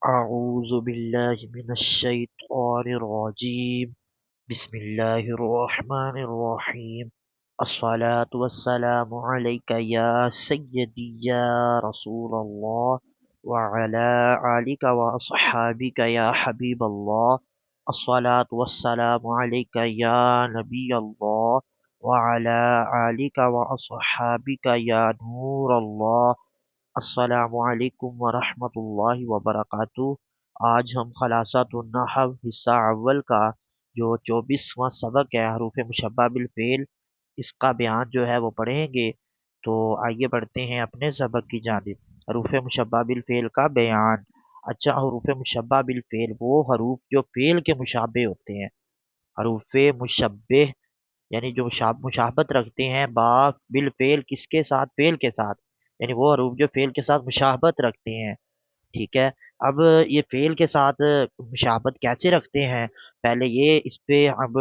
أعوذ بالله من الشيطان الرجيم. بسم الله الرحمن الرحيم. الصلاة والسلام عليك يا سيدي يا رسول الله، وعلى آلك وأصحابك يا حبيب الله. الصلاة والسلام عليك يا نبي الله، وعلى آلك وأصحابك يا نور الله. السلام علیکم ورحمۃ اللہ وبرکاتہ۔ آج ہم خلاصۃ النحو حصہ اول کا جو 24واں سبق ہے حروف مشبہ بالفعل، اس کا بیان جو ہے وہ پڑھیں گے۔ تو آئیے بڑھتے ہیں اپنے سبق کی جانب۔ حروف مشبہ بالفعل کا بیان۔ اچھا، حروف مشبہ بالفعل وہ حروف جو فعل کے مشابہ ہوتے ہیں۔ حروف مشبہ یعنی جو مشابہت رکھتے ہیں با بالفعل، کس کے ساتھ؟ فعل کے ساتھ، یعنی وہ حروف جو فعل کے ساتھ مشابہت رکھتے ہیں۔ ٹھیک ہے، اب یہ فعل کے ساتھ مشابہت کیسے رکھتے ہیں، پہلے یہ اس پہ اب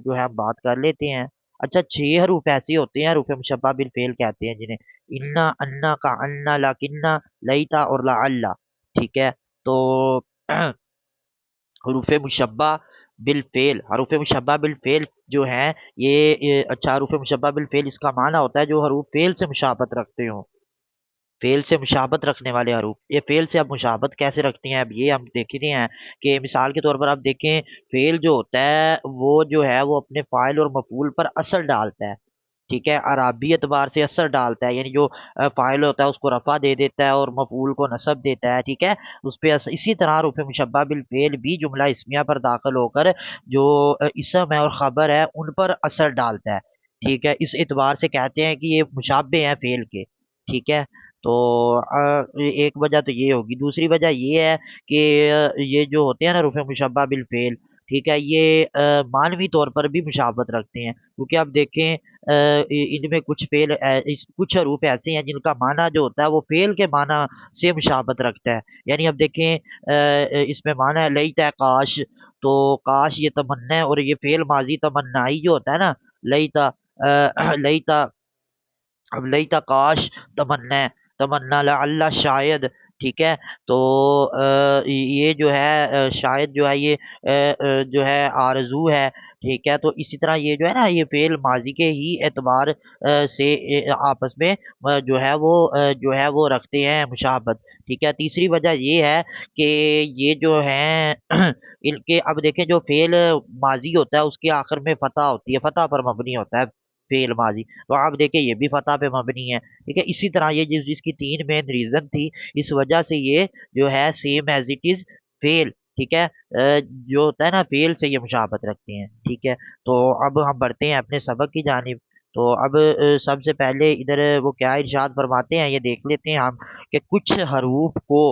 جو ہے ہم بات کر لیتے ہیں۔ اچھا، 6 حروف ایسے ہوتے ہیں حروف مشبہ بالفعل کہتے ہیں جنہیں انا، انا کا انا، لکنہ، لیتا اور لعل۔ ٹھیک ہے، تو حروف مشبہ بالفعل، حروف مشبہ بالفعل جو ہیں اچھا، حروف مشبہ بالفعل اس کا معنی ہوتا ہے جو حروف فعل سے مشابہت رکھتے ہوں، فعل سے مشابہت رکھنے والے حروف۔ یہ فعل سے اب مشابہت کیسے رکھتے ہیں، اب یہ ہم دیکھ رہے ہیں کہ مثال کے طور پر آپ دیکھیں، فعل جو ہوتا ہے وہ جو ہے وہ اپنے فاعل اور مفعول پر اثر ڈالتا ہے۔ ٹھیک ہے، اعرابی اعتبار سے اثر ڈالتا ہے، یعنی جو فاعل ہوتا ہے اس کو رفع دے دیتا ہے اور مفعول کو نصب دیتا ہے۔ ٹھیک ہے، اس پہ اسی طرح حروف مشبہ بالفعل بھی جملہ اسمیہ پر داخل ہو کر جو اسم ہے اور خبر ہے ان پر اثر ڈالتا ہے۔ ٹھیک ہے، اس اعتبار سے کہتے ہیں کہ یہ مشابہ ہیں فعل کے۔ ٹھیک ہے، تو ایک وجہ تو یہ ہوگی، دوسری وجہ یہ ہے کہ یہ جو ہوتے ہیں نا حروف مشبہ بالفعل، ٹھیک ہے، یہ معنوی طور پر بھی مشابہت رکھتے ہیں، کیونکہ آپ دیکھیں ان میں کچھ فعل کچھ حروف ایسے ہیں جن کا معنی جو ہوتا ہے وہ فعل کے معنی سے مشابہت رکھتا ہے۔ یعنی اب دیکھیں اس میں معنی ہے لیت ہے کاش، تو کاش یہ تمنا ہے، اور یہ فعل ماضی تمنائی جو ہوتا ہے نا، لیتا، لیتا، اب لیتا کاش، تمنا ہے، تمنا لعل شاید۔ ٹھیک ہے، تو یہ جو ہے شاید جو ہے یہ جو ہے آرزو ہے۔ ٹھیک ہے، تو اسی طرح یہ جو ہے نا یہ فعل ماضی کے ہی اعتبار سے آپس میں جو ہے وہ رکھتے ہیں مشابہت۔ ٹھیک ہے، تیسری وجہ یہ ہے کہ یہ جو ہیں ان کے، اب دیکھیں جو فعل ماضی ہوتا ہے اس کے آخر میں فتح ہوتی ہے، فتح پر مبنی ہوتا ہے فعل ماضی، تو آپ دیکھیں یہ بھی فتح پہ مبنی ہے۔ ٹھیک ہے، اسی طرح یہ جس کی 3 مین ریزن تھی، اس وجہ سے یہ جو ہے سیم ایز اٹ از فیل۔ ٹھیک ہے، جو ہوتا ہے نا فیل سے یہ مشابہت رکھتے ہیں۔ ٹھیک ہے، تو اب ہم بڑھتے ہیں اپنے سبق کی جانب۔ تو اب سب سے پہلے ادھر وہ کیا ارشاد فرماتے ہیں یہ دیکھ لیتے ہیں ہم، کہ کچھ حروف کو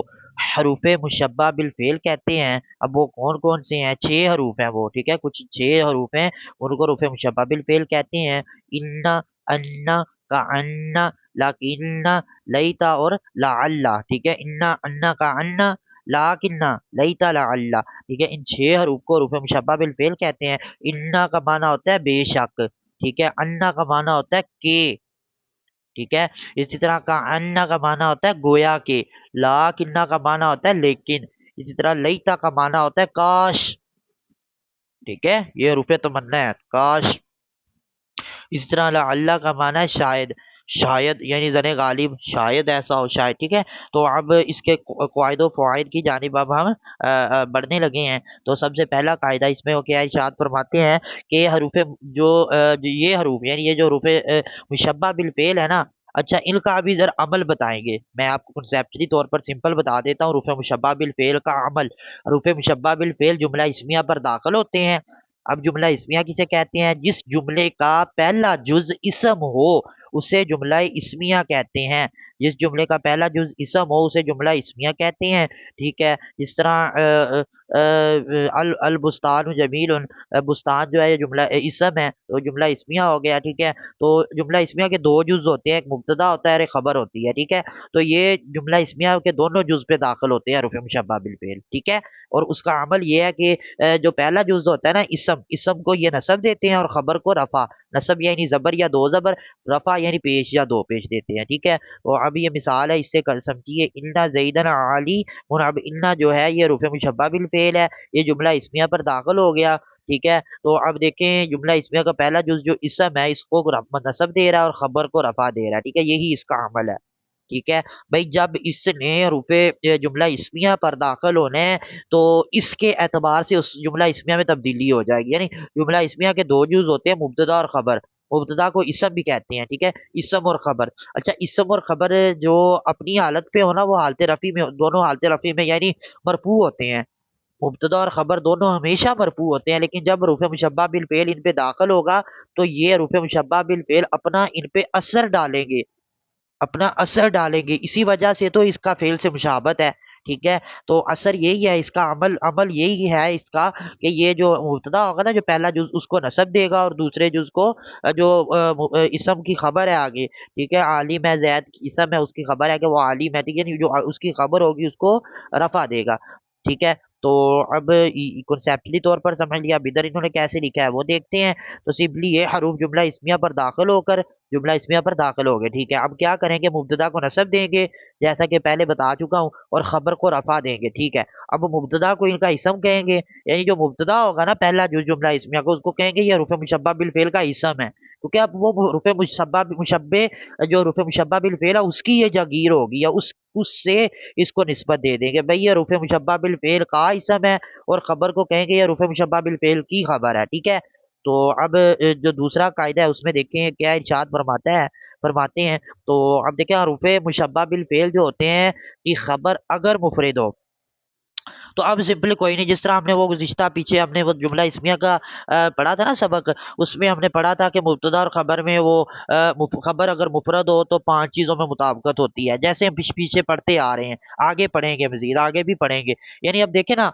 حروف مشبہ بالفعل کہتے ہیں۔ اب وہ کون کون سے ہیں؟ 6 حروف ہیں وہ۔ ٹھیک ہے، کچھ 6 حروف ہیں، ان کو حروف مشبہ بالفعل کہتے ہیں۔ انا، انا کا انا، لکنہ، لیتا اور لعل۔ ٹھیک ہے، انا، انا کا انا، لاکنہ، لیتا، لعل۔ ٹھیک ہے، ان 6 حروف کو حروف مشبہ بالفعل کہتے ہیں۔ انا کا معنی ہوتا ہے بے شک، ٹھیک ہے، انا کا معنی ہوتا ہے کہ، ٹھیک ہے، اسی طرح کا انا کا معنی ہوتا ہے گویا کہ، لاکنہ کا معنی ہوتا ہے لیکن، اسی طرح لیتا کا معنی ہوتا ہے کاش۔ ٹھیک ہے، یہ حروف تمنا ہے، کاش۔ اس طرح لعل کا معنی ہے شاید، شاید یعنی زن غالب، شاید ایسا ہو، شاید۔ ٹھیک ہے، تو اب اس کے قواعد و فوائد کی جانب اب ہم بڑھنے لگے ہیں۔ تو سب سے پہلا قاعدہ اس میں وہ کیا ارشاد فرماتے ہیں کہ حروف جو یہ حروف یعنی یہ جو حروف مشبہ بالفعل ہے نا، اچھا ان کا ابھی ذرا عمل بتائیں گے۔ میں آپ کو کنسیپچلی طور پر سمپل بتا دیتا ہوں حروف مشبہ بالفعل کا عمل۔ حروف مشبہ بالفعل جملہ اسمیہ پر داخل ہوتے ہیں۔ اب جملہ اسمیہ کسے کہتے ہیں؟ جس جملے کا پہلا جز اسم ہو اسے جملہ اسمیہ کہتے ہیں۔ جس جملے کا پہلا جز اسم ہو اسے جملہ اسمیہ کہتے ہیں۔ ٹھیک ہے، جس طرح البستان جمیل، بستان جو ہے یہ جملہ اسم ہے تو جملہ اسمیہ ہو گیا۔ ٹھیک ہے، تو جملہ اسمیہ کے 2 جز ہوتے ہیں، ایک مبتدا ہوتا ہے اور ایک خبر ہوتی ہے۔ ٹھیک ہے، تو یہ جملہ اسمیہ کے دونوں جز پہ داخل ہوتے ہیں حروف مشبہ بالفعل۔ ٹھیک ہے، اور اس کا عمل یہ ہے کہ جو پہلا جز ہوتا ہے نا اسم کو یہ نصب دیتے ہیں اور خبر کو رفع، نصب یعنی زبر یا 2 زبر، رفع یعنی پیش یا دو پیش دیتے ہیں، ٹھیک ہے۔ تو اب یہ مثال ہے، اس سے سمجھیے انا زیدن علی، اب انا جو ہے یہ رفع مشبہ بالفعل ہے، یہ جملہ اسمیہ پر داخل ہو گیا، ٹھیک ہے۔ تو اب دیکھیں جملہ اسمیہ کا پہلا جز جو اسم ہے اس کو نصب دے رہا ہے اور خبر کو رفع دے رہا ہے، ٹھیک ہے، یہی اس کا عمل ہے، ٹھیک ہے بھائی۔ جب اس نے جملہ اسمیہ پر داخل ہونے ہیں تو اس کے اعتبار سے اس جملہ اسمیہ میں تبدیلی ہو جائے گی، یعنی جملہ اسمیہ کے دو جز ہوتے ہیں، مبتدا اور خبر، مبتدا کو اسم بھی کہتے ہیں، ٹھیک ہے، اسم اور خبر۔ اچھا اسم اور خبر جو اپنی حالت پہ ہونا وہ حالت رفع میں، دونوں حالت رفع میں یعنی مرفوع ہوتے ہیں، مبتدا اور خبر دونوں ہمیشہ مرفوع ہوتے ہیں، لیکن جب رفع مشبہ بالفعل ان پہ داخل ہوگا تو یہ رفع مشبہ بالفعل اپنا ان پہ اثر ڈالیں گے، اپنا اثر ڈالیں گے، اسی وجہ سے تو اس کا فعل سے مشابہت ہے، ٹھیک ہے۔ تو اثر یہی ہے اس کا، عمل یہی ہے اس کا کہ یہ جو مبتدا ہوگا نا، جو پہلا جز اس کو نصب دے گا اور دوسرے جز کو جو اسم کی خبر ہے آگے، ٹھیک ہے، عالم ہے، زید کی اسم ہے، اس کی خبر ہے کہ وہ عالم ہے، ٹھیک ہے، جو اس کی خبر ہوگی اس کو رفع دے گا، ٹھیک ہے۔ تو اب کنسیپچلی طور پر سمجھ لیا، اب ادھر انہوں نے کیسے لکھا ہے وہ دیکھتے ہیں۔ تو سمپلی یہ حروف جملہ اسمیہ پر داخل ہو کر جملہ اسمیہ پر داخل ہو گئے، ٹھیک ہے۔ اب کیا کریں گے، مبتدا کو نصب دیں گے جیسا کہ پہلے بتا چکا ہوں، اور خبر کو رفع دیں گے، ٹھیک ہے۔ اب مبتدا کو ان کا اسم کہیں گے، یعنی جو مبتدا ہوگا نا پہلا جو جملہ اسمیہ کو، اس کو کہیں گے یہ رفع مشبہ بالفعل کا اسم ہے، کیونکہ اب وہ رفع مشبہ جو رفع مشبہ بالفعل ہے اس کی یہ جگیر ہوگی، یا اس سے اس کو نسبت دے دیں گے، بھئی یہ رفع مشبہ بالفعل کا اسم ہے، اور خبر کو کہیں گے یہ رفع مشبہ بالفعل کی خبر ہے، ٹھیک ہے۔ تو اب جو دوسرا قاعدہ ہے اس میں دیکھیں کیا ارشاد فرماتے ہیں۔ تو اب دیکھیں حروف مشبہ بالفعل جو ہوتے ہیں کہ خبر اگر مفرد ہو، تو اب سمپل کوئی نہیں، جس طرح ہم نے وہ گزشتہ پیچھے ہم نے وہ جملہ اسمیہ کا پڑھا تھا نا سبق، اس میں ہم نے پڑھا تھا کہ مبتدا اور خبر میں وہ خبر اگر مفرد ہو تو 5 چیزوں میں مطابقت ہوتی ہے، جیسے ہم پیچھے پڑھتے آ رہے ہیں، آگے پڑھیں گے، مزید آگے بھی پڑھیں گے، یعنی اب دیکھیں نا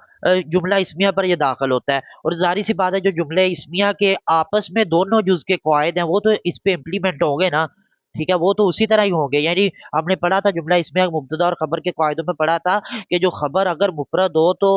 جملہ اسمیہ پر یہ داخل ہوتا ہے، اور ظاہر سی بات ہے جو جملہ اسمیہ کے آپس میں دونوں جز کے قواعد ہیں وہ تو اس پہ امپلیمنٹ ہوں گے نا، ٹھیک ہے، وہ تو اسی طرح ہی ہوں گے، یعنی ہم نے پڑھا تھا جملہ اسمیہ مبتدا اور خبر کے قواعدوں میں پڑھا تھا کہ جو خبر اگر مفرد ہو تو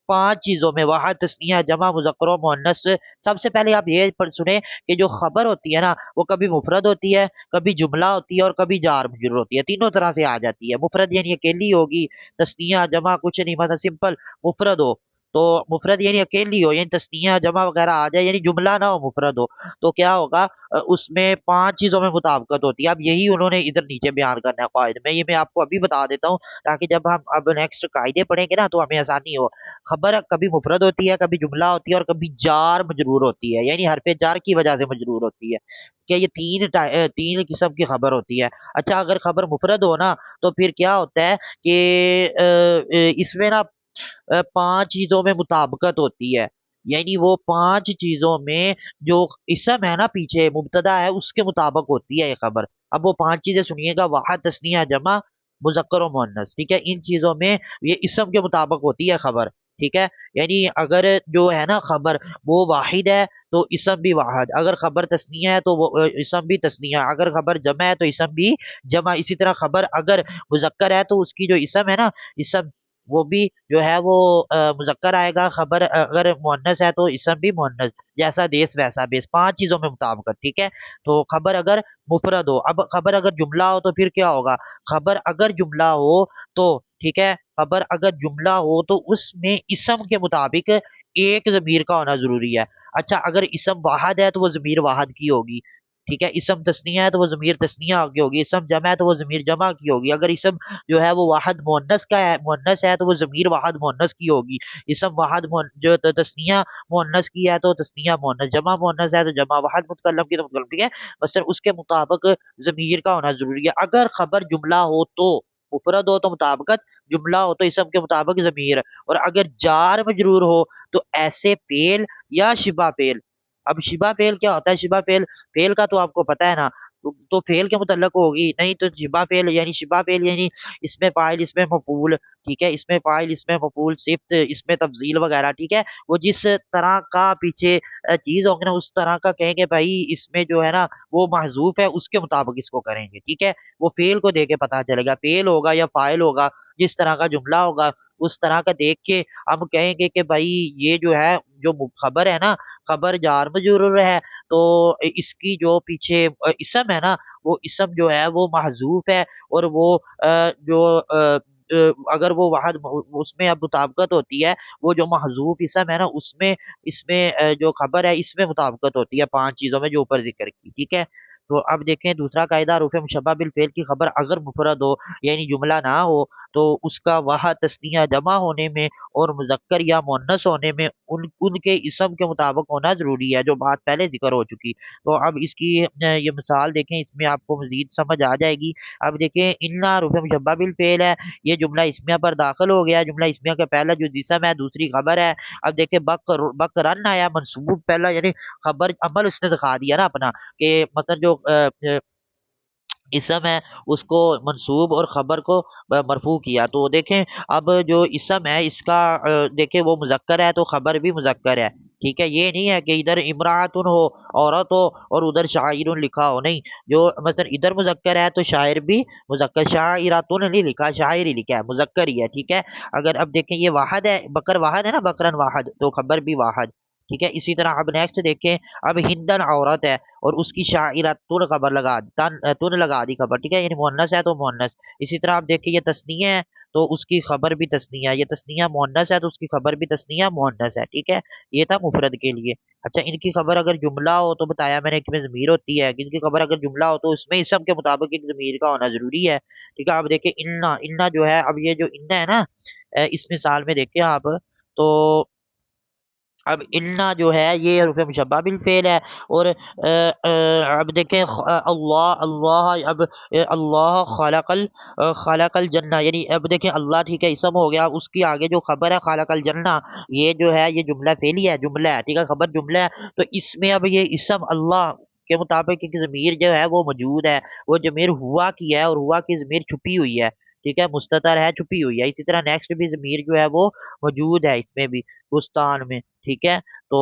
5 چیزوں میں، واحد، تثنیہ، جمع، مذکر و مؤنث۔ سب سے پہلے آپ یہ سنیں کہ جو خبر ہوتی ہے نا وہ کبھی مفرد ہوتی ہے، کبھی جملہ ہوتی ہے، اور کبھی جار مجرور ہوتی ہے، تینوں طرح سے آ جاتی ہے۔ مفرد یعنی اکیلی ہوگی، تثنیہ جمع کچھ نہیں، مثلا سمپل مفرد ہو تو مفرد یعنی اکیلی ہو، یعنی تثنیہ جمع وغیرہ آ جائے، یعنی جملہ نہ ہو، مفرد ہو، تو کیا ہوگا، اس میں 5 چیزوں میں مطابقت ہوتی ہے۔ اب یہی انہوں نے ادھر نیچے بیان کرنا ہے قواعد میں، یہ میں آپ کو ابھی بتا دیتا ہوں تاکہ جب ہم اب نیکسٹ قاعدے پڑھیں گے نا تو ہمیں آسانی ہو۔ خبر کبھی مفرد ہوتی ہے، کبھی جملہ ہوتی ہے، اور کبھی جار مجرور ہوتی ہے، یعنی حرف جار کی وجہ سے مجرور ہوتی ہے، کہ یہ تین قسم کی خبر ہوتی ہے۔ اچھا اگر خبر مفرد ہو نا تو پھر کیا ہوتا ہے کہ اس میں نا 5 چیزوں میں مطابقت ہوتی ہے، یعنی وہ 5 چیزوں میں جو اسم ہے نا پیچھے مبتدا ہے اس کے مطابق ہوتی ہے یہ خبر۔ اب وہ 5 چیزیں سنیے گا، واحد، تثنیہ، جمع، مذکر و مؤنث، ٹھیک ہے، ان چیزوں میں یہ اسم کے مطابق ہوتی ہے خبر، ٹھیک ہے، یعنی اگر جو ہے نا خبر وہ واحد ہے تو اسم بھی واحد، اگر خبر تثنیہ ہے تو وہ اسم بھی تثنیہ، اگر خبر جمع ہے تو اسم بھی جمع، اسی طرح خبر اگر مذکر ہے تو اس کی جو اسم ہے نا، اسم وہ بھی جو ہے وہ مذکر آئے گا، خبر اگر مؤنث ہے تو اسم بھی مؤنث، جیسا دیس ویسا بیس، 5 چیزوں میں مطابقت، ٹھیک ہے۔ تو خبر اگر مفرد ہو، اب خبر اگر جملہ ہو تو پھر کیا ہوگا، خبر اگر جملہ ہو تو ٹھیک ہے، خبر اگر جملہ ہو تو اس میں اسم کے مطابق ایک ضمیر کا ہونا ضروری ہے۔ اچھا اگر اسم واحد ہے تو وہ ضمیر واحد کی ہوگی، ٹھیک ہے، اسم تثنیہ ہے تو وہ ضمیر تثنیہ کی ہوگی، اسم جمع ہے تو وہ ضمیر جمع کی ہوگی، اگر اسم جو ہے وہ واحد مؤنث کا ہے، مؤنث ہے تو وہ ضمیر واحد مؤنث کی ہوگی، اسم واحد جو تثنیہ مؤنث کی ہے تو تثنیہ مؤنث، جمع مؤنث ہے تو جمع، واحد متکلم کی تو متکلم، ٹھیک ہے، بس اس کے مطابق ضمیر کا ہونا ضروری ہے۔ اگر خبر جملہ ہو تو مفرد ہو تو مطابقت، جملہ ہو تو اسم کے مطابق ضمیر، اور اگر جار مجرور ہو تو ایسے فعل یا شبہ فعل۔ اب شبہ فعل کیا ہوتا ہے، شبہ فعل، فعل کا تو آپ کو پتہ ہے نا، تو فعل کے متعلق ہوگی نہیں، تو شبہ فعل یعنی اس میں فاعل، اس میں مفعول، ٹھیک ہے، اس میں فاعل، اس میں مفعول، صفت، اس میں تفضیل وغیرہ، ٹھیک ہے، وہ جس طرح کا پیچھے چیز ہوگی نا اس طرح کا کہیں گے بھائی اس میں جو ہے نا وہ محذوف ہے، اس کے مطابق اس کو کریں گے، ٹھیک ہے، وہ فعل کو دیکھ کے پتہ چلے گا، فعل ہوگا یا فاعل ہوگا، جس طرح کا جملہ ہوگا اس طرح کا دیکھ کے ہم کہیں گے کہ بھائی یہ جو ہے جو خبر ہے نا، خبر جار مجرور ہے تو اس کی جو پیچھے اسم ہے نا، وہ اسم جو ہے وہ محذوف ہے، اور وہ جو اگر وہ واحد اس میں اب مطابقت ہوتی ہے، وہ جو محذوف اسم ہے نا اس میں جو خبر ہے اس میں مطابقت ہوتی ہے پانچ چیزوں میں جو اوپر ذکر کی، ٹھیک ہے۔ تو اب دیکھیں دوسرا قاعدہ، حروف مشبہ بالفعل کی خبر اگر مفرد ہو یعنی جملہ نہ ہو، تو اس کا واحد تثنیہ جمع ہونے میں اور مذکر یا مؤنث ہونے میں ان کے اسم کے مطابق ہونا ضروری ہے، جو بات پہلے ذکر ہو چکی۔ تو اب اس کی یہ مثال دیکھیں، اس میں آپ کو مزید سمجھ آ جائے گی۔ اب دیکھیں انا حروف مشبہ بالفعل ہے، یہ جملہ اسمیہ پر داخل ہو گیا، جملہ اسمیہ کا پہلا جو جسم ہے، دوسری خبر ہے۔ اب دیکھیں بکرن آیا منصوب پہلا، یعنی خبر عمل اس نے دکھا دیا نا اپنا، کہ مطلب جو اسم ہے اس کو منصوب اور خبر کو مرفوع کیا۔ تو دیکھیں اب جو اسم ہے اس کا دیکھیں وہ مذکر ہے تو خبر بھی مذکر ہے، ٹھیک ہے۔ یہ نہیں ہے کہ ادھر امراۃن ہو، عورت ہو، اور ادھر شاعر لکھا ہو، نہیں، جو مثلا ادھر مذکر ہے تو شاعر بھی مذکر، شاعراتن نہیں لکھا، شاعر ہی لکھا ہے، مذکر ہی ہے، ٹھیک ہے۔ اگر اب دیکھیں یہ واحد ہے، بکر واحد ہے نا، بکرن واحد، تو خبر بھی واحد، ٹھیک ہے۔ اسی طرح اب نیکسٹ دیکھیں، اب ہندن عورت ہے اور اس کی شاعرہ تن خبر لگا دی، تن لگا دی خبر، ٹھیک ہے، یعنی مؤنث ہے تو مؤنث۔ اسی طرح آپ دیکھیں یہ تثنیہ ہے تو اس کی خبر بھی تثنیہ ہے، یہ تثنیہ مؤنث ہے تو اس کی خبر بھی تثنیہ مؤنث ہے، ٹھیک ہے۔ یہ تھا مفرد کے لیے۔ اچھا ان کی خبر اگر جملہ ہو تو بتایا میں نے کہ میں ضمیر ہوتی ہے، ان کی خبر اگر جملہ ہو تو اس میں اسم کے مطابق ایک ضمیر کا ہونا ضروری ہے، ٹھیک ہے۔ آپ دیکھیں انا، انا جو ہے، اب یہ جو انا ہے نا، اس مثال میں دیکھیں آپ، تو اب انا جو ہے یہ حروف مشبہ بالفعل ہے، اور اب دیکھیں اللہ، اللہ، اب اللہ خلق الجنہ، یعنی اب دیکھیں اللہ، ٹھیک ہے، اسم ہو گیا، اس کی آگے جو خبر ہے خلق الجنہ، یہ جو ہے یہ جملہ فعلی ہے، جملہ ہے، ٹھیک ہے، خبر جملہ ہے، تو اس میں اب یہ اسم اللہ کے مطابق ایک ضمیر جو ہے وہ موجود ہے، وہ ضمیر ہوا کی ہے، اور ہوا کی ضمیر چھپی ہوئی ہے، ٹھیک ہے، مستتر ہے، چھپی ہوئی ہے۔ اسی طرح نیکسٹ بھی ضمیر جو ہے وہ موجود ہے اس میں بھی، بستان میں، ٹھیک ہے۔ تو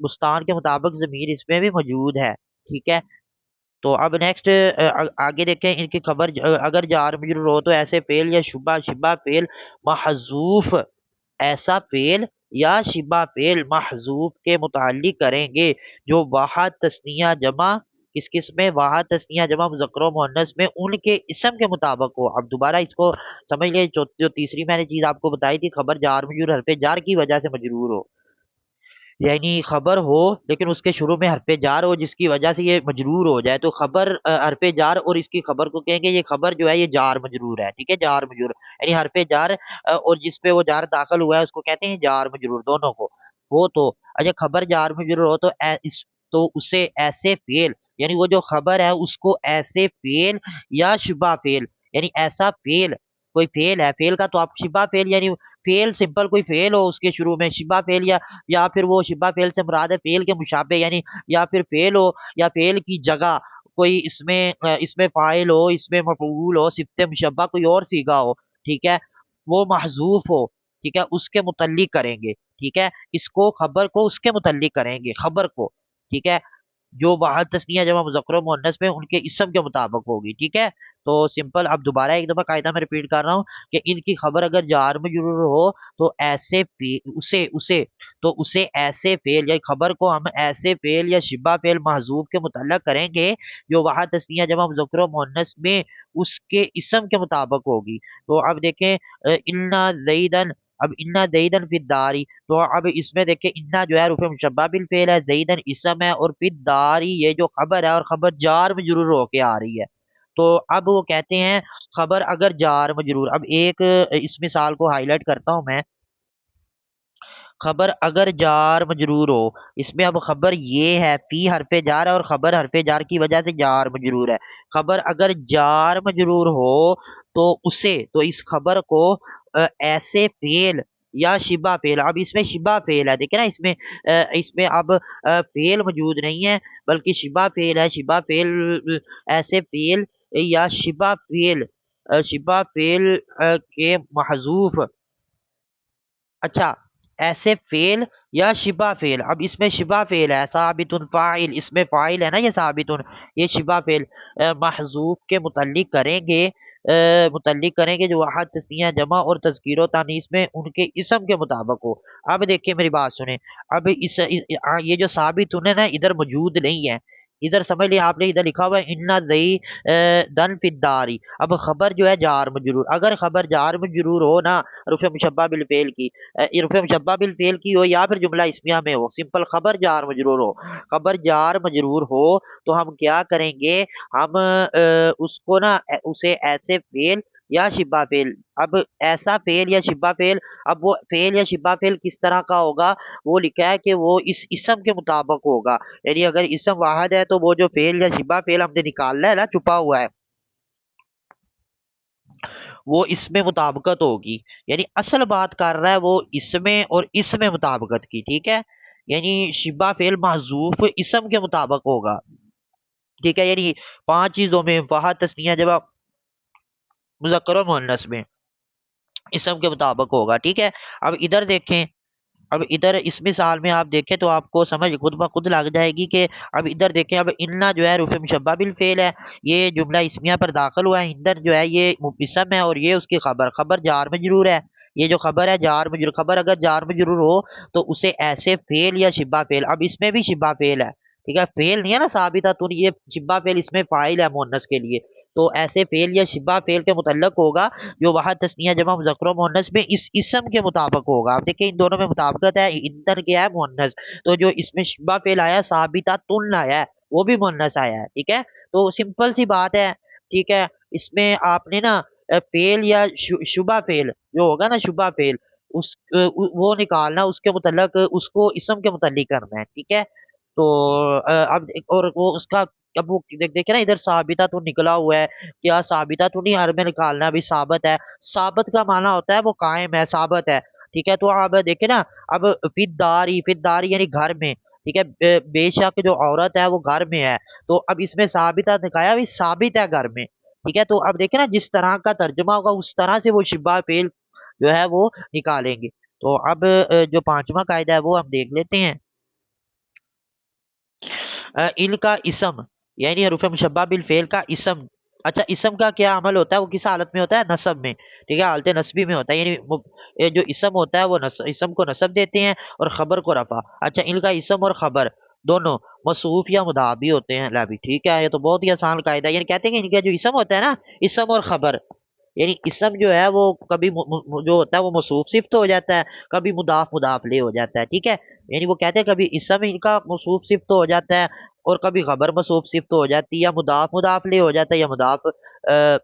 بستان کے مطابق ضمیر اس میں بھی موجود ہے، ٹھیک ہے۔ تو اب نیکسٹ آگے دیکھیں، ان کی خبر اگر جار مجرور ہو تو ایسے فعل یا شبہ فعل محذوف، ایسا فعل یا شبہ فعل محذوف کے متعلق کریں گے جو واحد تثنیہ جمع کس میں، واحد تثنیہ جمع مذکر و مؤنث میں ان کے اسم کے مطابق ہو۔ اب دوبارہ اس کو سمجھ لیں، جو تیسری میں نے چیز آپ کو بتائی تھی، خبر جار مجرور حرف جار کی وجہ سے مجرور ہو، یعنی خبر ہو لیکن اس کے شروع میں حرف جار ہو جس کی وجہ سے یہ مجرور ہو جائے، تو خبر حرف جار، اور اس کی خبر کو کہیں گے یہ خبر جو ہے یہ جار مجرور ہے، ٹھیک ہے، جار مجرور، یعنی حرف جار اور جس پہ وہ جار داخل ہوا ہے اس کو کہتے ہیں جار مجرور، دونوں کو۔ وہ تو اچھا خبر جار مجرور ہو تو تو اسے ایسے فعل، یعنی وہ جو خبر ہے اس کو ایسے فعل یا شبہ فعل، یعنی ایسا فعل، کوئی فعل ہے، فعل کا تو آپ شبہ فعل، یعنی فعل سمپل کوئی فعل ہو اس کے شروع میں شبہ فعل، یا پھر وہ شبہ فعل سے مراد ہے فعل کے مشابہ، یعنی یا پھر فعل ہو یا فعل کی جگہ کوئی اس میں فاعل ہو، اس میں مفعول ہو، صفت مشبہ کوئی اور صیغہ ہو، ٹھیک ہے، وہ محذوف ہو، ٹھیک ہے، اس کے متعلق کریں گے، ٹھیک ہے، اس کو خبر کو اس کے متعلق کریں گے، خبر کو، ٹھیک ہے، جو واحد تثنیہ جمع مذکر و مؤنث میں ان کے اسم کے مطابق ہوگی، ٹھیک ہے۔ تو سمپل اب دوبارہ ایک دفعہ قاعدہ میں ریپیٹ کر رہا ہوں کہ ان کی خبر اگر جار مجرور ہو تو اسے ایسے فعل یا خبر کو ہم ایسے فعل یا شبہ فعل محذوف کے متعلق کریں گے جو واحد تثنیہ جمع مذکر و مؤنث میں اس کے اسم کے مطابق ہوگی۔ تو اب دیکھیں انا زیدن، اب انا زیدن فی الداری، تو اب اس میں دیکھیں انا جو ہے حروف مشبہ بالفعل ہے، زیدن اسم ہے، اور فی الداری یہ جو خبر ہے، اور خبر جار مجرور ہو کے آ رہی ہے۔ تو اب وہ کہتے ہیں خبر اگر جار مجرور، اب ایک اس مثال کو ہائی لائٹ کرتا ہوں میں، خبر اگر جار مجرور ہو، اس میں اب خبر یہ ہے فی حرف جار ہے، اور خبر حرف جار کی وجہ سے جار مجرور ہے، خبر اگر جار مجرور ہو تو اس خبر کو ایسے فعل یا شبہ فعل، اب اس میں شبہ فعل ہے، دیکھیں نا، اس میں اب فعل موجود نہیں ہے بلکہ شبہ فعل ہے، شبہ فعل ایسے فعل یا شبہ فعل کے محذوف، اچھا ایسے فعل یا شبہ فعل، اب اس میں شبہ فعل ہے، ثابت فاعل، اس میں فاعل ہے نا، یہ ثابت، یہ شبہ فعل محذوف کے متعلق کریں گے متعلق کریں گے جو واحد تثنیہ جمع اور تذکیر و تانیث میں ان کے اسم کے مطابق ہو۔ اب دیکھیں میری بات سنیں، اب یہ جو ثابت ہے نا ادھر موجود نہیں ہے، ادھر سمجھ لیں آپ نے ادھر لکھا ہوا ہے ان ذی دن فی الداری، اب خبر جو ہے جار مجرور، اگر خبر جار مجرور ہو نا رفع مشبہ بالفعل کی، رفع مشبہ بالفعل کی ہو یا پھر جملہ اسمیہ میں ہو، سمپل خبر جار مجرور ہو، خبر جار مجرور ہو تو ہم کیا کریں گے، ہم اس کو نا اسے ایسے فعل یا شبہ فعل، اب ایسا فعل یا شبہ فعل، اب وہ فعل یا شبہ فعل کس طرح کا ہوگا، وہ لکھا ہے کہ وہ اس اسم کے مطابق ہوگا، یعنی اگر اسم واحد ہے تو وہ جو فعل یا شبہ فعل ہم نے نکالنا ہے نا چھپا ہوا ہے وہ اس میں مطابقت ہوگی، یعنی اصل بات کر رہا ہے وہ اس میں اور اس میں مطابقت کی، ٹھیک ہے، یعنی شبہ فعل محذوف اسم کے مطابق ہوگا، ٹھیک ہے، یعنی پانچ چیزوں میں واحد تثنیہ جب مذکر و مؤنث میں اسم کے مطابق ہوگا، ٹھیک ہے۔ اب ادھر دیکھیں، اب ادھر اس مثال میں آپ دیکھیں تو آپ کو سمجھ خود بخود لگ جائے گی کہ اب ادھر دیکھیں، اب انا جو ہے رفع مشبہ بالفعل ہے، یہ جملہ اسمیہ پر داخل ہوا ہے، ادھر جو ہے یہ اسم ہے اور یہ اس کی خبر، خبر جار مجرور ہے، یہ جو خبر ہے جار مجرور، خبر اگر جار مجرور ہو تو اسے ایسے فعل یا شبہ فعل، اب اس میں بھی شبہ فعل ہے، ٹھیک ہے، فعل نہیں ہے نا ثابتہ، تو یہ شبہ فعل اس میں فاعل ہے مؤنث کے لیے، تو ایسے فعل یا شبہ فعل کے متعلق ہوگا جو واحد تثنیہ جمع مذکر و مؤنث میں اس اسم کے مطابق ہوگا، آپ دیکھیں ان دونوں میں مطابقت ہے، ادھر کیا ہے مؤنث، تو جو اس میں شبہ فعل آیا ثابتہ تن آیا ہے وہ بھی مؤنث آیا ہے، ٹھیک ہے، تو سمپل سی بات ہے، ٹھیک ہے، اس میں آپ نے نا فعل یا شبہ فعل جو ہوگا نا شبہ فعل اس وہ نکالنا، اس کے متعلق اس کو اسم کے متعلق کرنا ہے، ٹھیک ہے، تو اب اور وہ اس کا اب وہ دیکھیں نا ادھر ثابتہ تو نکلا ہوا ہے، کیا ثابتہ تو نہیں ہر میں نکالنا، ابھی ثابت ہے، ثابت کا معنی ہوتا ہے وہ قائم ہے، ثابت ہے، ٹھیک ہے، تو آپ دیکھیں نا اب فی الداری یعنی گھر میں، ٹھیک ہے، بے شک جو عورت ہے وہ گھر میں ہے، تو اب اس میں ثابتہ دکھایا بھی ثابت ہے گھر میں، ٹھیک ہے، تو اب دیکھیں نا جس طرح کا ترجمہ ہوگا اس طرح سے وہ شبہ فعل جو ہے وہ نکالیں گے، تو اب جو پانچواں قاعدہ ہے وہ ہم دیکھ لیتے ہیں، ان کا اسم یعنی حروف مشبہ بالفعل کا اسم، اچھا اسم کا کیا عمل ہوتا ہے، وہ کس حالت میں ہوتا ہے، نصب میں، ٹھیک ہے، حالت نصبی میں ہوتا ہے، یعنی یہ جو اسم ہوتا ہے وہ اسم کو نصب دیتے ہیں اور خبر کو رفع، اچھا ان کا اسم اور خبر دونوں موصوف یا مضاف بھی ہوتے ہیں، لا بھی ٹھیک ہے، یہ تو بہت ہی آسان قاعدہ ہے، یعنی کہتے ہیں کہ ان کا جو اسم ہوتا ہے نا اسم اور خبر، یعنی اسم جو ہے وہ کبھی جو ہوتا ہے وہ موصوف صفت ہو جاتا ہے، کبھی مضاف لے ہو جاتا ہے، ٹھیک ہے، یعنی وہ کہتے ہیں کبھی اسم ان کا موصوف صفت ہو جاتا ہے اور کبھی خبر موصوف صفت ہو جاتی ہے، یا مضاف لے ہو جاتا ہے، یا